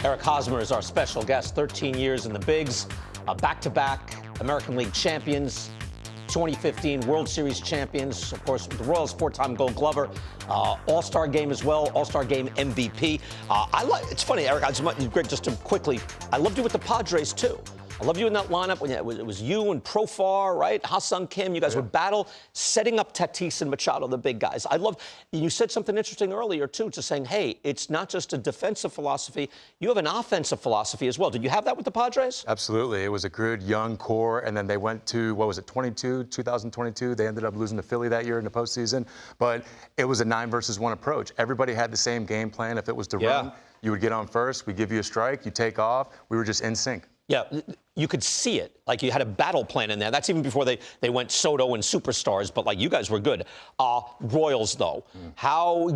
Eric Hosmer is our special guest. 13 years in the bigs, back-to-back American League champions, 2015 World Series champions. Of course, the Royals, four-time Gold Glover, All-Star Game as well, All-Star Game MVP. It's funny, Eric. Greg, just to quickly, I loved you with the Padres too. I loved you in that lineup when it was you and Profar, right? Ha-Sung Kim. You guys would battle, setting up Tatis and Machado, the big guys. You said something interesting earlier, too, to saying, hey, it's not just a defensive philosophy. You have an offensive philosophy as well. Did you have that with the Padres? Absolutely. It was a good, young core, and then they went to, 2022? They ended up losing to Philly that year in the postseason. But it was a 9-versus-1 approach. Everybody had the same game plan. If it was to run, you would get on first. We give you a strike. You take off. We were just in sync. Yeah, you could see it. Like you had a battle plan in there. That's even before they went Soto and superstars, but like you guys were good. Royals, though.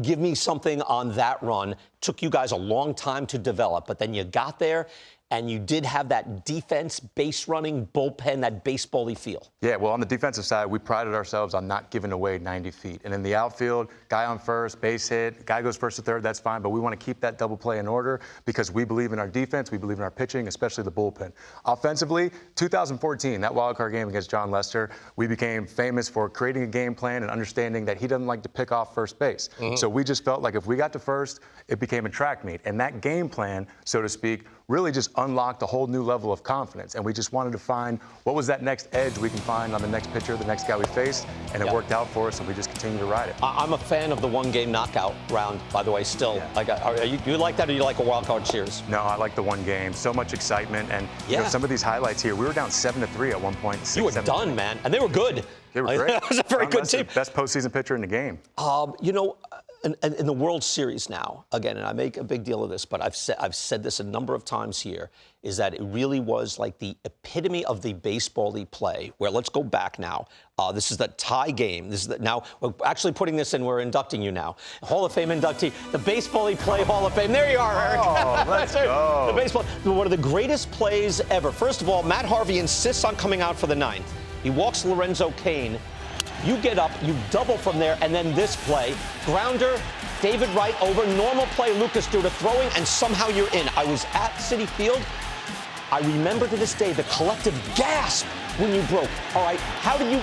Give me something on that run. Took you guys a long time to develop, but then you got there and you did have that defense, base running, bullpen, that baseball-y feel. Yeah, well, on the defensive side, we prided ourselves on not giving away 90 feet. And in the outfield, guy on first, base hit, guy goes first to third, that's fine. But we want to keep that double play in order because we believe in our defense, we believe in our pitching, especially the bullpen. Offensively, 2014, that wildcard game against John Lester, we became famous for creating a game plan and understanding that he doesn't like to pick off first base. So we just felt like if we got to first, it became a track meet. And that game plan, so to speak, really just unlocked a whole new level of confidence. And we just wanted to find what was that next edge we can find on the next pitcher, the next guy we faced, and it worked out for us, and we just continue to ride it. I'm a fan of the one-game knockout round, by the way, still. Yeah. You like that, or you like a wild card series? No, I like the one game. So much excitement, and you know, some of these highlights here, we were down 7-3 at one point. You were done, man, and they were good. They were great. That was a very good team. Best postseason pitcher in the game. You know, in the World Series now, again, and I make a big deal of this, but I've said this a number of times here, is that it really was like the epitome of the baseball-y play, where let's go back now. This is the tie game. Now, we're actually putting this in, we're inducting you now. Hall of Fame inductee, the baseball-y play Hall of Fame. There you are, Eric. Oh, let's go. The baseball, one of the greatest plays ever. First of all, Matt Harvey insists on coming out for the ninth. He walks Lorenzo Cain. You get up, you double from there, and then this play. Grounder, David Wright over, normal play, Lucas Duda throwing, and somehow you're in. I was at Citi Field. I remember to this day the collective gasp when you broke. All right,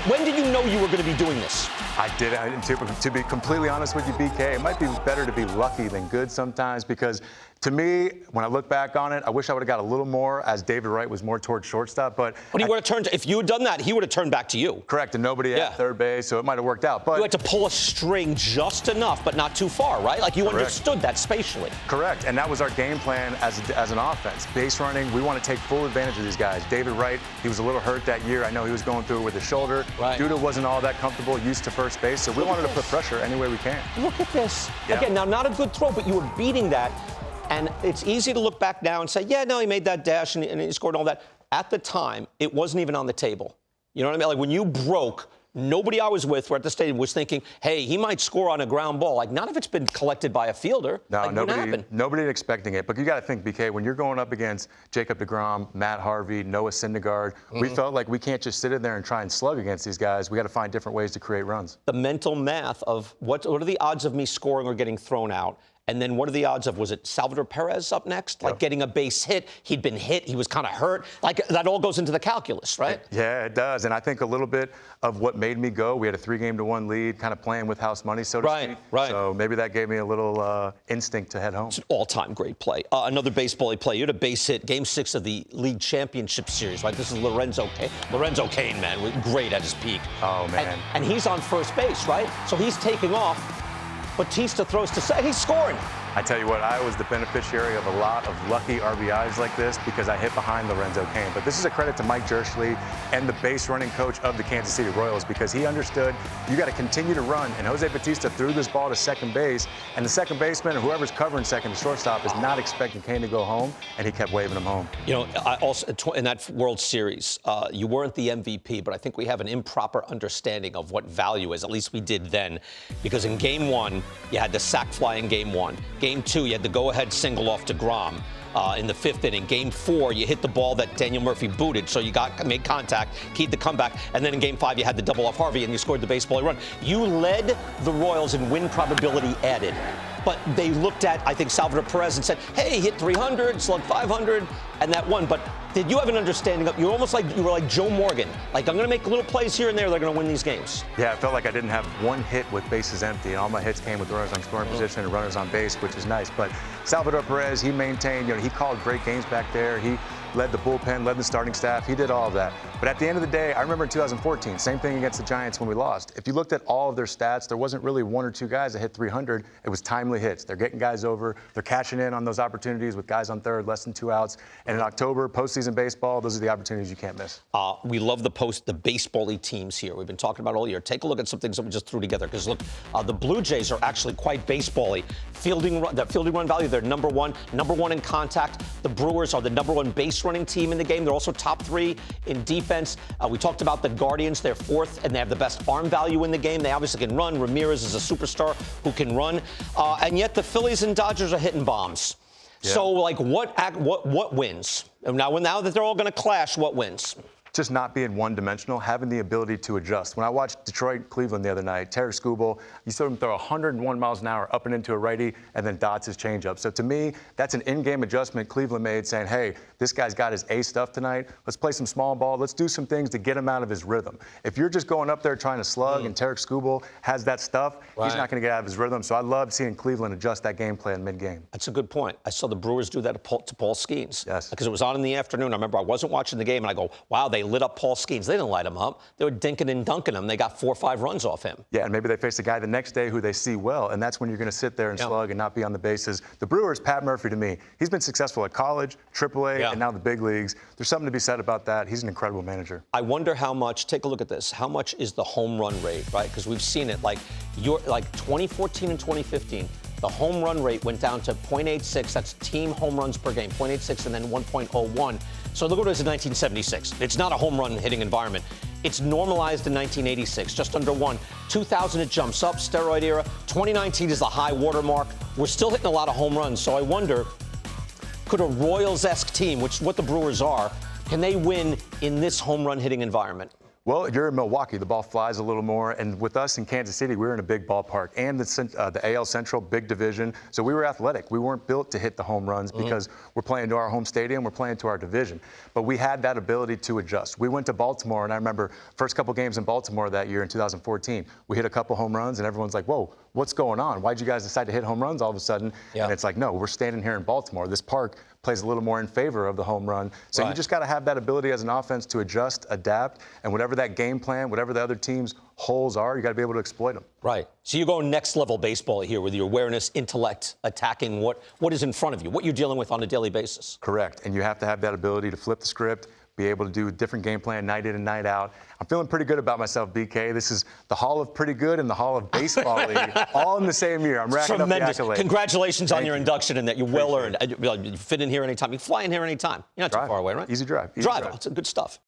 when did you know you were going to be doing this? I did. To be completely honest with you, BK, it might be better to be lucky than good sometimes because to me, when I look back on it, I wish I would have got a little more as David Wright was more towards shortstop. But he would have turned, if you had done that, he would have turned back to you. Correct, and nobody at third base, so it might have worked out. But you had to pull a string just enough, but not too far, right? Like you understood that spatially. Correct, and that was our game plan as an offense. Base running, we want to take full advantage of these guys. David Wright, he was a little hurt that year. I know he was going through it with his shoulder. Right. Duda wasn't all that comfortable, used to first base, so we wanted to put pressure any way we can. Look at this. Again, now not a good throw, but you were beating that. And it's easy to look back now and say, yeah, no, he made that dash and he scored all that. At the time, it wasn't even on the table. You know what I mean? Like when you broke, nobody I was with, at the stadium, was thinking, hey, he might score on a ground ball. Like, not if it's been collected by a fielder. No, like, nobody expecting it. But you got to think, BK, when you're going up against Jacob deGrom, Matt Harvey, Noah Syndergaard, we felt like we can't just sit in there and try and slug against these guys. We got to find different ways to create runs. The mental math of what are the odds of me scoring or getting thrown out? And then what are the odds of, was it Salvador Perez up next? Like getting a base hit, he'd been hit, he was kind of hurt. Like that all goes into the calculus, right? Yeah, it does. And I think a little bit of what made me go, we had a 3-game-to-1 lead, kind of playing with house money, so to speak. Right. So maybe that gave me a little instinct to head home. It's an all-time great play. Another baseball-y play. You had a base hit, Game 6 of the League Championship Series, right? This is Lorenzo Cain. Lorenzo Cain, man, was great at his peak. Oh, man. And he's on first base, right? So he's taking off. Batista throws to second. He's scoring. I tell you what, I was the beneficiary of a lot of lucky RBIs like this because I hit behind Lorenzo Cain. But this is a credit to Mike Jerschley and the base running coach of the Kansas City Royals because he understood you got to continue to run. And Jose Batista threw this ball to second base, and the second baseman or whoever's covering second, the shortstop, is not expecting Cain to go home, and he kept waving him home. You know, I also in that World Series, you weren't the MVP, but I think we have an improper understanding of what value is. At least we did then, because in Game 1, you had the sac fly in Game 1. Game 2, you had the go-ahead single off deGrom in the 5th inning. Game 4, you hit the ball that Daniel Murphy booted, so you made contact, keyed the comeback, and then in Game 5, you had the double off Harvey, and you scored the baseball run. You led the Royals in win probability added. but they looked at, I think, Salvador Perez and said, hey, he hit 300, slugged 500, and that won. But did you have an understanding of, you were like Joe Morgan, like, I'm going to make little plays here and there, they're going to win these games? Yeah, I felt like I didn't have one hit with bases empty, and all my hits came with runners on scoring position and runners on base, which is nice. But Salvador Perez, he maintained, he called great games back there. He led the bullpen, led the starting staff. He did all of that. But at the end of the day, I remember in 2014, same thing against the Giants when we lost. If you looked at all of their stats, there wasn't really one or two guys that hit 300. It was timely hits. They're getting guys over. They're cashing in on those opportunities with guys on third, less than 2 outs. And in October, postseason baseball, those are the opportunities you can't miss. We love the baseball-y teams here. We've been talking about all year. Take a look at some things that we just threw together. Because look, the Blue Jays are actually quite baseball-y. Fielding run value, they're number one in contact. The Brewers are the number one base running team in the game. They're also top 3 in defense. We talked about the Guardians. They're 4th, and they have the best arm value in the game. They obviously can run. Ramirez is a superstar who can run. And yet the Phillies and Dodgers are hitting bombs. Yeah. So, like, what wins? Now that they're all going to clash, what wins? Just not being one-dimensional, having the ability to adjust. When I watched Detroit-Cleveland the other night, Terry Skubal, you saw him throw 101 miles an hour up and into a righty and then dots his changeup. So to me, that's an in-game adjustment Cleveland made, saying, hey, this guy's got his A stuff tonight. Let's play some small ball. Let's do some things to get him out of his rhythm. If you're just going up there trying to slug and Terry Skubal has that stuff, he's not going to get out of his rhythm. So I loved seeing Cleveland adjust that game plan mid-game. That's a good point. I saw the Brewers do that to Paul Skeens. Yes. Because it was on in the afternoon. I remember I wasn't watching the game, and I go, wow, they lit up Paul Skeens. They didn't light him up. They were dinking and dunking him. They got 4 or 5 runs off him. Yeah, and maybe they face a guy the next day who they see well, and that's when you're going to sit there and slug and not be on the bases. The Brewers, Pat Murphy, to me, he's been successful at college, AAA, and now the big leagues. There's something to be said about that. He's an incredible manager. I wonder how much, take a look at this, how much is the home run rate, right? Because we've seen it, like 2014 and 2015, the home run rate went down to .86. That's team home runs per game, .86 and then 1.01. So look what it was in 1976. It's not a home run hitting environment. It's normalized in 1986, just under 1. 2000, it jumps up, steroid era. 2019 is the high water mark. We're still hitting a lot of home runs. So I wonder, could a Royals-esque team, which is what the Brewers are, can they win in this home run hitting environment? Well, you're in Milwaukee. The ball flies a little more. And with us in Kansas City, we were in a big ballpark. And the AL Central, big division. So we were athletic. We weren't built to hit the home runs because we're playing to our home stadium. We're playing to our division. But we had that ability to adjust. We went to Baltimore, and I remember first couple games in Baltimore that year in 2014, we hit a couple home runs, and everyone's like, whoa, what's going on? Why'd you guys decide to hit home runs all of a sudden? And it's like, no, we're standing here in Baltimore. This park plays a little more in favor of the home run. So you just got to have that ability as an offense to adjust, adapt, and whatever that game plan, whatever the other team's holes are, you got to be able to exploit them. Right. So you go next level baseball here with your awareness, intellect, attacking what is in front of you, what you're dealing with on a daily basis. Correct. And you have to have that ability to flip the script, be able to do a different game plan night in and night out. I'm feeling pretty good about myself, BK. This is the Hall of Pretty Good and the Hall of Baseball League, all in the same year. I'm racking up the accolades. Congratulations on your induction and that you're well earned. You fit in here anytime. You fly in here anytime. You're not too far away, right? Easy drive. Drive. It's good stuff.